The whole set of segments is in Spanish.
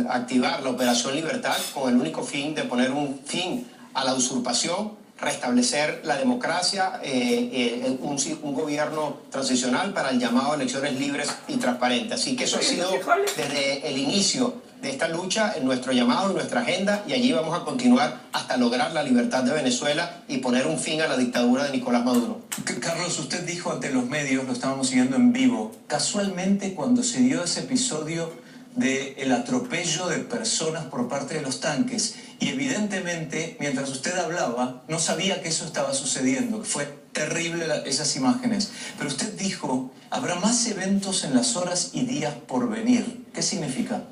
activar la Operación Libertad con el único fin de poner un fin a la usurpación, restablecer la democracia, un gobierno transicional para el llamado a elecciones libres y transparentes. Así que eso ha sido desde el inicio de esta lucha en nuestro llamado, en nuestra agenda, y allí vamos a continuar hasta lograr la libertad de Venezuela y poner un fin a la dictadura de Nicolás Maduro. Carlos, usted dijo ante los medios, lo estábamos siguiendo en vivo, casualmente cuando se dio ese episodio del atropello de personas por parte de los tanques, y evidentemente mientras usted hablaba no sabía que eso estaba sucediendo, que fue terrible esas imágenes, pero usted dijo, habrá más eventos en las horas y días por venir. ¿Qué significa?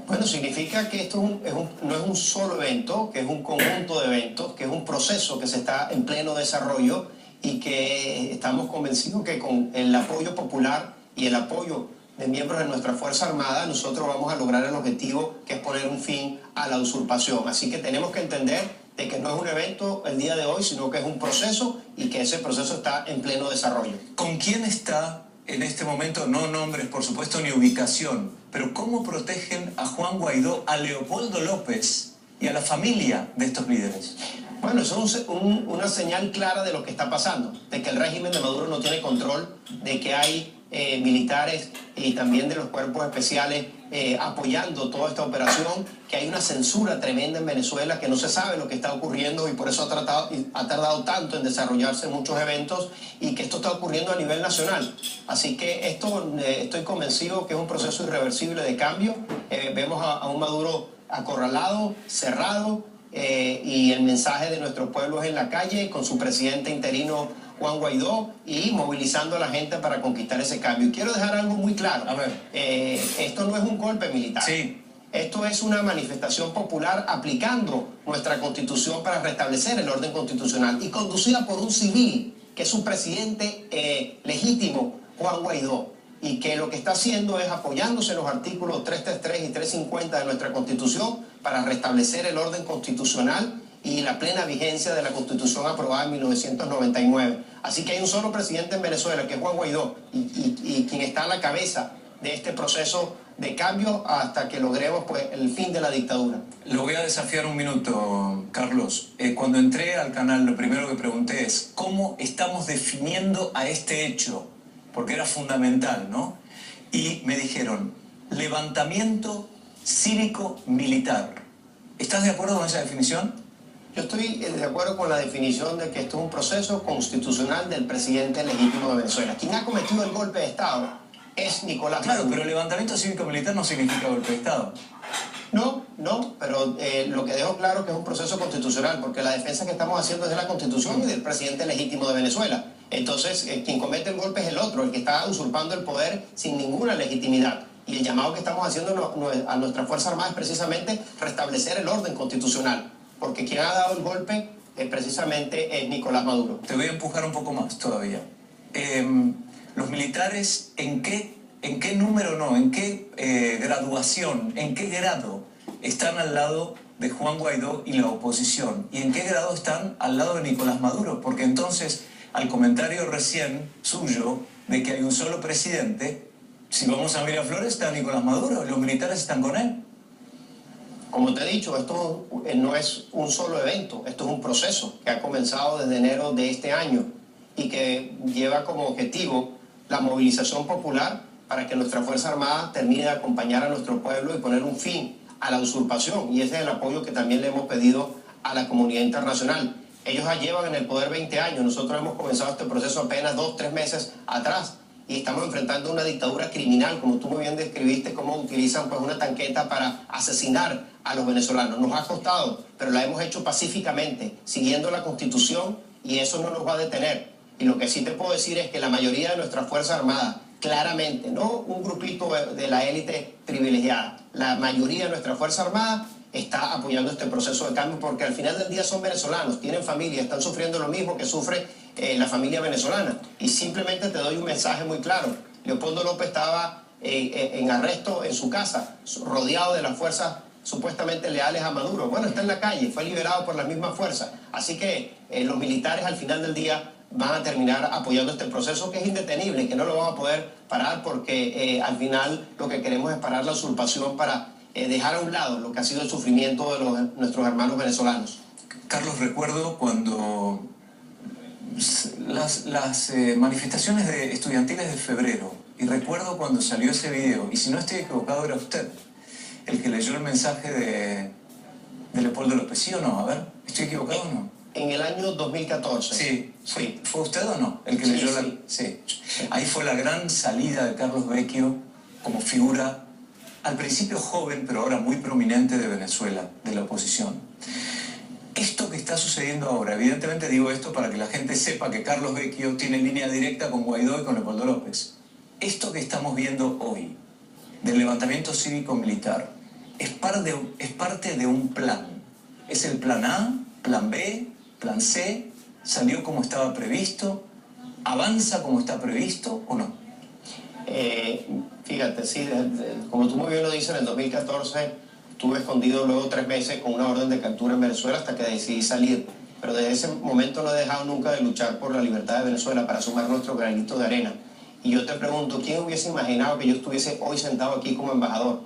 Bueno, significa que esto no es un solo evento, que es un conjunto de eventos, que es un proceso que se está en pleno desarrollo y que estamos convencidos que con el apoyo popular y el apoyo de miembros de nuestra Fuerza Armada, nosotros vamos a lograr el objetivo, que es poner un fin a la usurpación. Así que tenemos que entender de que no es un evento el día de hoy, sino que es un proceso y que ese proceso está en pleno desarrollo. ¿Con quién está en este momento? No nombres, por supuesto, ni ubicación, pero ¿cómo protegen a Juan Guaidó, a Leopoldo López y a la familia de estos líderes? Bueno, eso es una señal clara de lo que está pasando, de que el régimen de Maduro no tiene control, de que hay militares y también de los cuerpos especiales apoyando toda esta operación, que hay una censura tremenda en Venezuela, que no se sabe lo que está ocurriendo y por eso ha tardado tanto en desarrollarse muchos eventos y que esto está ocurriendo a nivel nacional. Así que esto estoy convencido que es un proceso irreversible de cambio. Vemos a un Maduro acorralado, cerrado, y el mensaje de nuestro pueblo es en la calle, con su presidente interino Juan Guaidó, y movilizando a la gente para conquistar ese cambio. Y quiero dejar algo muy claro. A ver. Esto no es un golpe militar. Sí. Esto es una manifestación popular aplicando nuestra Constitución para restablecer el orden constitucional y conducida por un civil, que es su presidente legítimo, Juan Guaidó, y que lo que está haciendo es apoyándose en los artículos 333 y 350 de nuestra Constitución para restablecer el orden constitucional y la plena vigencia de la Constitución aprobada en 1999. Así que hay un solo presidente en Venezuela, que es Juan Guaidó, y quien está a la cabeza de este proceso de cambio hasta que logremos pues, el fin de la dictadura. Lo voy a desafiar un minuto, Carlos. Cuando entré al canal, lo primero que pregunté es ¿cómo estamos definiendo a este hecho? Porque era fundamental, ¿no? Y me dijeron, levantamiento cívico-militar. ¿Estás de acuerdo con esa definición? Yo estoy de acuerdo con la definición de que esto es un proceso constitucional del presidente legítimo de Venezuela. Quien ha cometido el golpe de Estado es Nicolás Maduro. Claro, pero levantamiento cívico-militar no significa golpe de Estado. No, pero lo que dejo claro es que es un proceso constitucional, porque la defensa que estamos haciendo es de la Constitución y del presidente legítimo de Venezuela. Entonces, quien comete el golpe es el otro, el que está usurpando el poder sin ninguna legitimidad. Y el llamado que estamos haciendo a nuestra Fuerza Armada es precisamente restablecer el orden constitucional, porque quien ha dado el golpe precisamente es Nicolás Maduro. Te voy a empujar un poco más todavía. Los militares, ¿en qué número no? ¿En qué graduación? ¿En qué grado están al lado de Juan Guaidó y la oposición? ¿Y en qué grado están al lado de Nicolás Maduro? Porque entonces, al comentario recién suyo de que hay un solo presidente, si vamos a Miraflores está Nicolás Maduro, los militares están con él. Como te he dicho, esto no es un solo evento, esto es un proceso que ha comenzado desde enero de este año y que lleva como objetivo la movilización popular para que nuestra Fuerza Armada termine de acompañar a nuestro pueblo y poner un fin a la usurpación. Y ese es el apoyo que también le hemos pedido a la comunidad internacional. Ellos ya llevan en el poder 20 años, nosotros hemos comenzado este proceso apenas 2-3 meses atrás. Y estamos enfrentando una dictadura criminal, como tú muy bien describiste, cómo utilizan pues, una tanqueta para asesinar a los venezolanos. Nos ha costado, pero la hemos hecho pacíficamente, siguiendo la Constitución, y eso no nos va a detener. Y lo que sí te puedo decir es que la mayoría de nuestras Fuerzas Armadas, claramente, no un grupito de la élite privilegiada, la mayoría de nuestra Fuerza Armada está apoyando este proceso de cambio, porque al final del día son venezolanos, tienen familia, están sufriendo lo mismo que sufre la familia venezolana. Y simplemente te doy un mensaje muy claro. Leopoldo López estaba en arresto en su casa, rodeado de las fuerzas supuestamente leales a Maduro. Bueno, está en la calle, fue liberado por las mismas fuerzas. Así que los militares al final del día van a terminar apoyando este proceso, que es indetenible, que no lo van a poder parar, porque al final lo que queremos es parar la usurpación para dejar a un lado lo que ha sido el sufrimiento de nuestros hermanos venezolanos. Carlos, recuerdo cuando las manifestaciones estudiantiles de febrero, y recuerdo cuando salió ese video, y si no estoy equivocado era usted el que leyó el mensaje de Leopoldo López, ¿sí o no? A ver, ¿estoy equivocado o no? En el año 2014. Sí, sí. ¿Fue usted o no? El que leyó sí. Ahí fue la gran salida de Carlos Vecchio como figura, al principio joven, pero ahora muy prominente de Venezuela, de la oposición. Esto que está sucediendo ahora, evidentemente digo esto para que la gente sepa que Carlos Vecchio tiene línea directa con Guaidó y con Leopoldo López. Esto que estamos viendo hoy, del levantamiento cívico-militar, es parte de un plan. Es el plan A, plan B, plan C, salió como estaba previsto, avanza como está previsto o no. Fíjate, sí, como tú muy bien lo dices, en el 2014 estuve escondido luego 3 meses con una orden de captura en Venezuela hasta que decidí salir. Pero desde ese momento no he dejado nunca de luchar por la libertad de Venezuela para sumar nuestro granito de arena. Y yo te pregunto, ¿quién hubiese imaginado que yo estuviese hoy sentado aquí como embajador?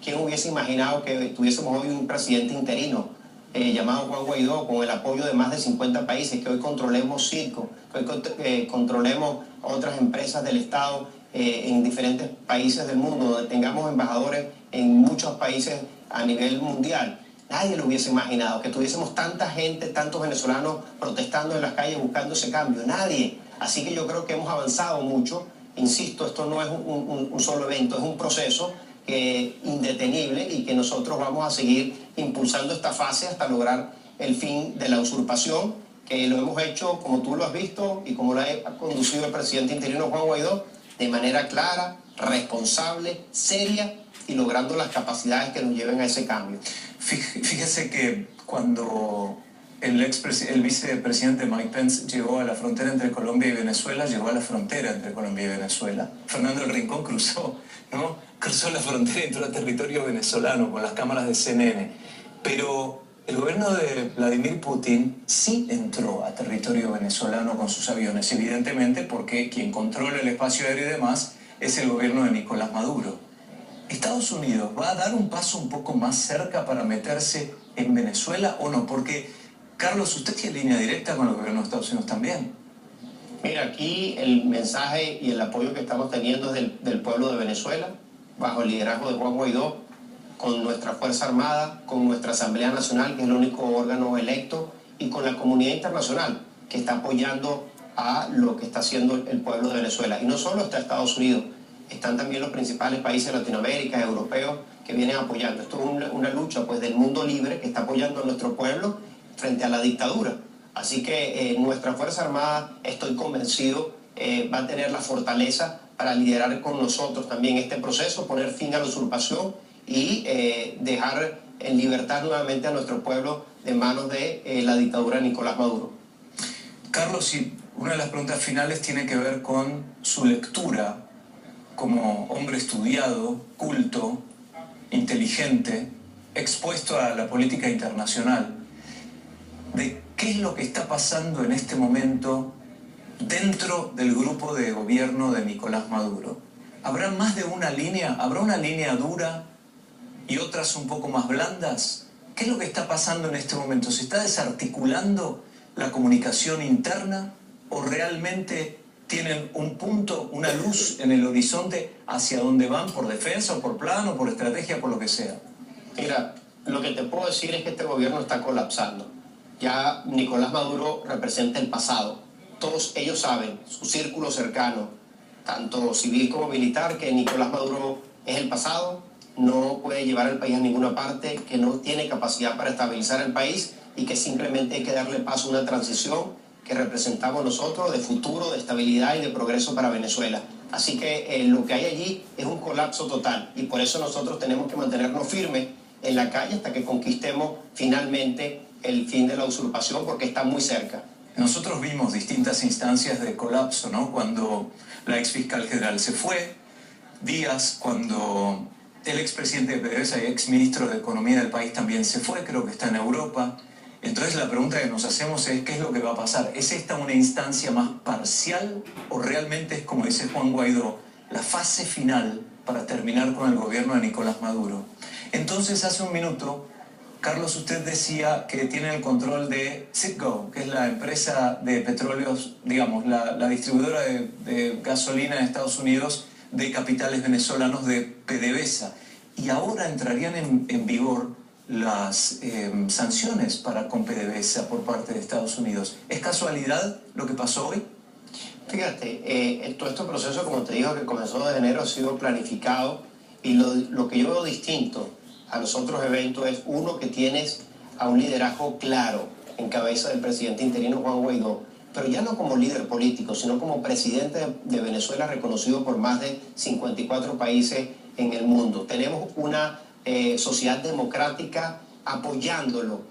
¿Quién hubiese imaginado que tuviésemos hoy un presidente interino llamado Juan Guaidó, con el apoyo de más de 50 países, que hoy controlemos Circo, que hoy controlemos otras empresas del Estado en diferentes países del mundo, donde tengamos embajadores en muchos países a nivel mundial? Nadie lo hubiese imaginado, que tuviésemos tanta gente, tantos venezolanos protestando en las calles buscando ese cambio. Nadie. Así que yo creo que hemos avanzado mucho. Insisto, esto no es un solo evento, es un proceso indetenible y que nosotros vamos a seguir impulsando esta fase hasta lograr el fin de la usurpación, que lo hemos hecho, como tú lo has visto y como lo ha conducido el presidente interino Juan Guaidó, de manera clara, responsable, seria y logrando las capacidades que nos lleven a ese cambio. Fíjese que cuando el vicepresidente Mike Pence llegó a la frontera entre Colombia y Venezuela, llegó a la frontera entre Colombia y Venezuela. Fernando El Rincón cruzó la frontera y entró a territorio venezolano con las cámaras de CNN. Pero el gobierno de Vladimir Putin sí entró a territorio venezolano con sus aviones, evidentemente porque quien controla el espacio aéreo y demás es el gobierno de Nicolás Maduro. ¿Estados Unidos va a dar un paso un poco más cerca para meterse en Venezuela o no? Porque, Carlos, usted tiene línea directa con el gobierno de Estados Unidos también. Mira, aquí el mensaje y el apoyo que estamos teniendo es del pueblo de Venezuela, bajo el liderazgo de Juan Guaidó, con nuestra Fuerza Armada, con nuestra Asamblea Nacional, que es el único órgano electo, y con la comunidad internacional, que está apoyando a lo que está haciendo el pueblo de Venezuela. Y no solo está Estados Unidos, están también los principales países de Latinoamérica, europeos, que vienen apoyando. Esto es una lucha pues, del mundo libre que está apoyando a nuestro pueblo frente a la dictadura. Así que nuestra Fuerza Armada, estoy convencido, va a tener la fortaleza para liderar con nosotros también este proceso, poner fin a la usurpación y dejar en libertad nuevamente a nuestro pueblo de manos de la dictadura de Nicolás Maduro. Carlos, y una de las preguntas finales tiene que ver con su lectura como hombre estudiado, culto, inteligente, expuesto a la política internacional, de qué es lo que está pasando en este momento dentro del grupo de gobierno de Nicolás Maduro. ¿Habrá más de una línea? ¿Habrá una línea dura y otras un poco más blandas? ¿Qué es lo que está pasando en este momento? ¿Se está desarticulando la comunicación interna o realmente tienen un punto, una luz en el horizonte hacia dónde van por defensa o por plan o por estrategia, por lo que sea? Mira, lo que te puedo decir es que este gobierno está colapsando. Ya Nicolás Maduro representa el pasado. Todos ellos saben, su círculo cercano, tanto civil como militar, que Nicolás Maduro es el pasado, no puede llevar al país a ninguna parte, que no tiene capacidad para estabilizar el país y que simplemente hay que darle paso a una transición que representamos nosotros de futuro, de estabilidad y de progreso para Venezuela. Así que lo que hay allí es un colapso total y por eso nosotros tenemos que mantenernos firmes en la calle hasta que conquistemos finalmente el fin de la usurpación, porque está muy cerca. Nosotros vimos distintas instancias de colapso, ¿no? Cuando la ex fiscal general se fue, Díaz, cuando el expresidente de PDVSA y ex ministro de Economía del país también se fue, creo que está en Europa. Entonces la pregunta que nos hacemos es ¿qué es lo que va a pasar? ¿Es esta una instancia más parcial o realmente es, como dice Juan Guaidó, la fase final para terminar con el gobierno de Nicolás Maduro. Entonces, hace un minuto, Carlos, usted decía que tiene el control de Citgo, que es la empresa de petróleos, digamos, la distribuidora de gasolina en Estados Unidos de capitales venezolanos de PDVSA. Y ahora entrarían en vigor las sanciones con PDVSA por parte de Estados Unidos. ¿Es casualidad lo que pasó hoy? Fíjate, todo este proceso, como te digo, que comenzó desde enero, ha sido planificado, y lo que yo veo distinto a los otros eventos es, uno, que tienes a un liderazgo claro en cabeza del presidente interino Juan Guaidó, pero ya no como líder político, sino como presidente de Venezuela, reconocido por más de 54 países en el mundo. Tenemos una sociedad democrática apoyándolo,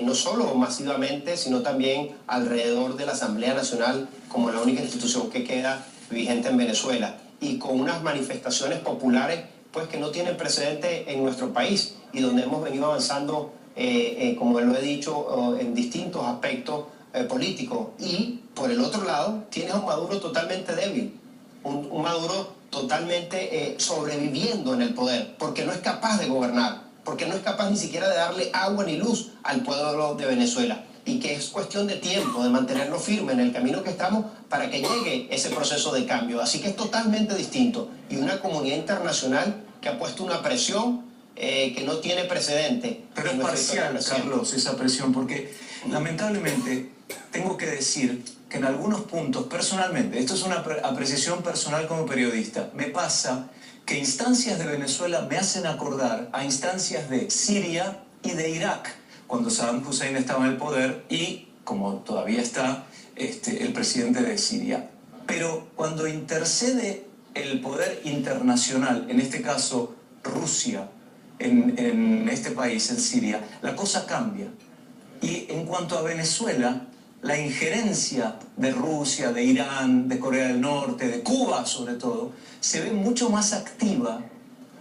no solo masivamente, sino también alrededor de la Asamblea Nacional como la única institución que queda vigente en Venezuela, y con unas manifestaciones populares pues que no tienen precedente en nuestro país, y donde hemos venido avanzando, como lo he dicho, en distintos aspectos políticos. Y por el otro lado tienes a un Maduro totalmente débil, un Maduro totalmente sobreviviendo en el poder, porque no es capaz de gobernar, porque no es capaz ni siquiera de darle agua ni luz al pueblo de Venezuela, y que es cuestión de tiempo, de mantenerlo firme en el camino que estamos para que llegue ese proceso de cambio. Así que es totalmente distinto, y una comunidad internacional que ha puesto una presión que no tiene precedente. Pero es parcial, Carlos, esa presión, porque lamentablemente tengo que decir que en algunos puntos, personalmente, esto es una apreciación personal como periodista, me pasa que instancias de Venezuela me hacen acordar a instancias de Siria y de Irak, cuando Saddam Hussein estaba en el poder y, como todavía está, el presidente de Siria. Pero cuando intercede el poder internacional, en este caso Rusia, en este país, en Siria, la cosa cambia. Y en cuanto a Venezuela, la injerencia de Rusia, de Irán, de Corea del Norte, de Cuba sobre todo, se ve mucho más activa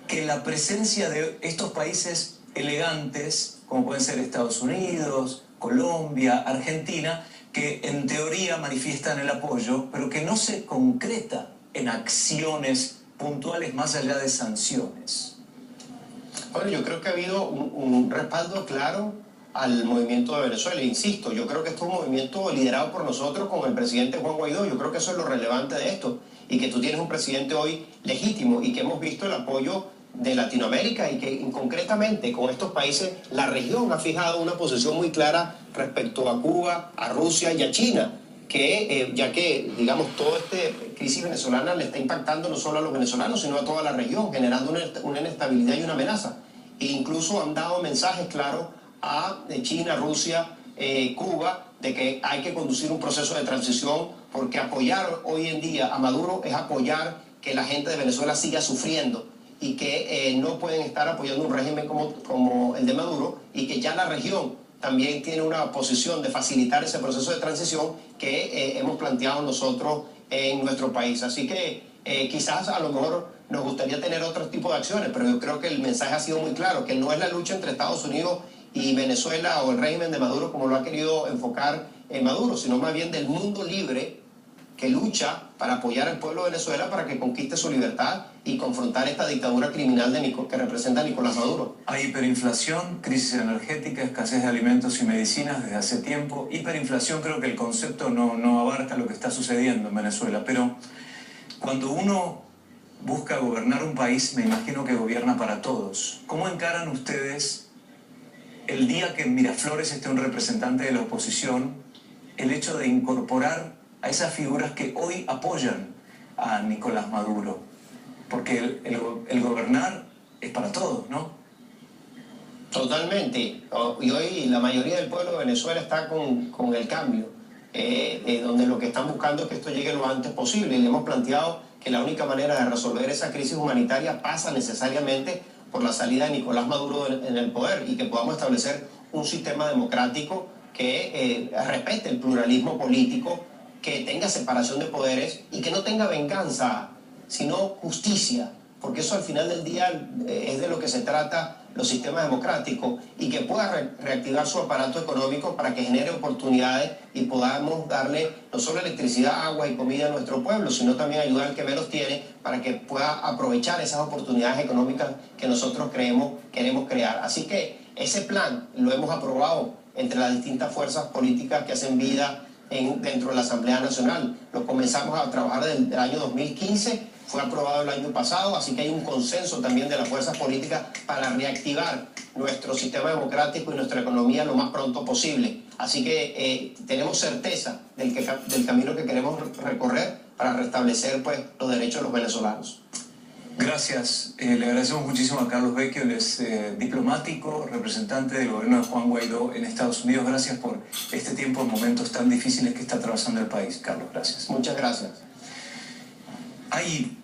que la presencia de estos países elegantes, como pueden ser Estados Unidos, Colombia, Argentina, que en teoría manifiestan el apoyo, pero que no se concreta en acciones puntuales más allá de sanciones. Bueno, yo creo que ha habido un respaldo claro al movimiento de Venezuela. Insisto, yo creo que esto es un movimiento liderado por nosotros con el presidente Juan Guaidó. Yo creo que eso es lo relevante de esto, y que tú tienes un presidente hoy legítimo, y que hemos visto el apoyo de Latinoamérica, y que concretamente con estos países la región ha fijado una posición muy clara respecto a Cuba, a Rusia y a China, que ya que, digamos, toda esta crisis venezolana le está impactando no solo a los venezolanos, sino a toda la región, generando una inestabilidad y una amenaza. E incluso han dado mensajes claros a China, Rusia, Cuba, de que hay que conducir un proceso de transición, porque apoyar hoy en día a Maduro es apoyar que la gente de Venezuela siga sufriendo, y que no pueden estar apoyando un régimen como el de Maduro, y que ya la región también tiene una posición de facilitar ese proceso de transición que hemos planteado nosotros en nuestro país. Así que quizás a lo mejor nos gustaría tener otro tipo de acciones, pero yo creo que el mensaje ha sido muy claro, que no es la lucha entre Estados Unidos y Venezuela o el régimen de Maduro, como lo ha querido enfocar Maduro, sino más bien del mundo libre que lucha para apoyar al pueblo de Venezuela para que conquiste su libertad y confrontar esta dictadura criminal que representa Nicolás Maduro. Hay hiperinflación, crisis energética, escasez de alimentos y medicinas desde hace tiempo. Hiperinflación, creo que el concepto no abarca lo que está sucediendo en Venezuela, pero cuando uno busca gobernar un país, me imagino que gobierna para todos. ¿Cómo encaran ustedes el día que en Miraflores esté un representante de la oposición, el hecho de incorporar a esas figuras que hoy apoyan a Nicolás Maduro? Porque el gobernar es para todos, ¿no? Totalmente. Y hoy la mayoría del pueblo de Venezuela está con el cambio, donde lo que están buscando es que esto llegue lo antes posible. Y le hemos planteado que la única manera de resolver esa crisis humanitaria pasa necesariamente por la salida de Nicolás Maduro en el poder, y que podamos establecer un sistema democrático que respete el pluralismo político, que tenga separación de poderes y que no tenga venganza, sino justicia, porque eso al final del día es de lo que se trata los sistemas democráticos, y que pueda reactivar su aparato económico para que genere oportunidades y podamos darle no solo electricidad, agua y comida a nuestro pueblo, sino también ayudar al que menos tiene para que pueda aprovechar esas oportunidades económicas que nosotros queremos crear. Así que ese plan lo hemos aprobado entre las distintas fuerzas políticas que hacen vida dentro de la Asamblea Nacional. Lo comenzamos a trabajar desde el año 2015, fue aprobado el año pasado, así que hay un consenso también de las fuerzas políticas para reactivar nuestro sistema democrático y nuestra economía lo más pronto posible. Así que tenemos certeza del camino que queremos recorrer para restablecer pues, los derechos de los venezolanos. Gracias. Le agradecemos muchísimo a Carlos Vecchio, él es diplomático, representante del gobierno de Juan Guaidó en Estados Unidos. Gracias por este tiempo en momentos tan difíciles que está atravesando el país. Carlos, gracias. Muchas gracias. Hay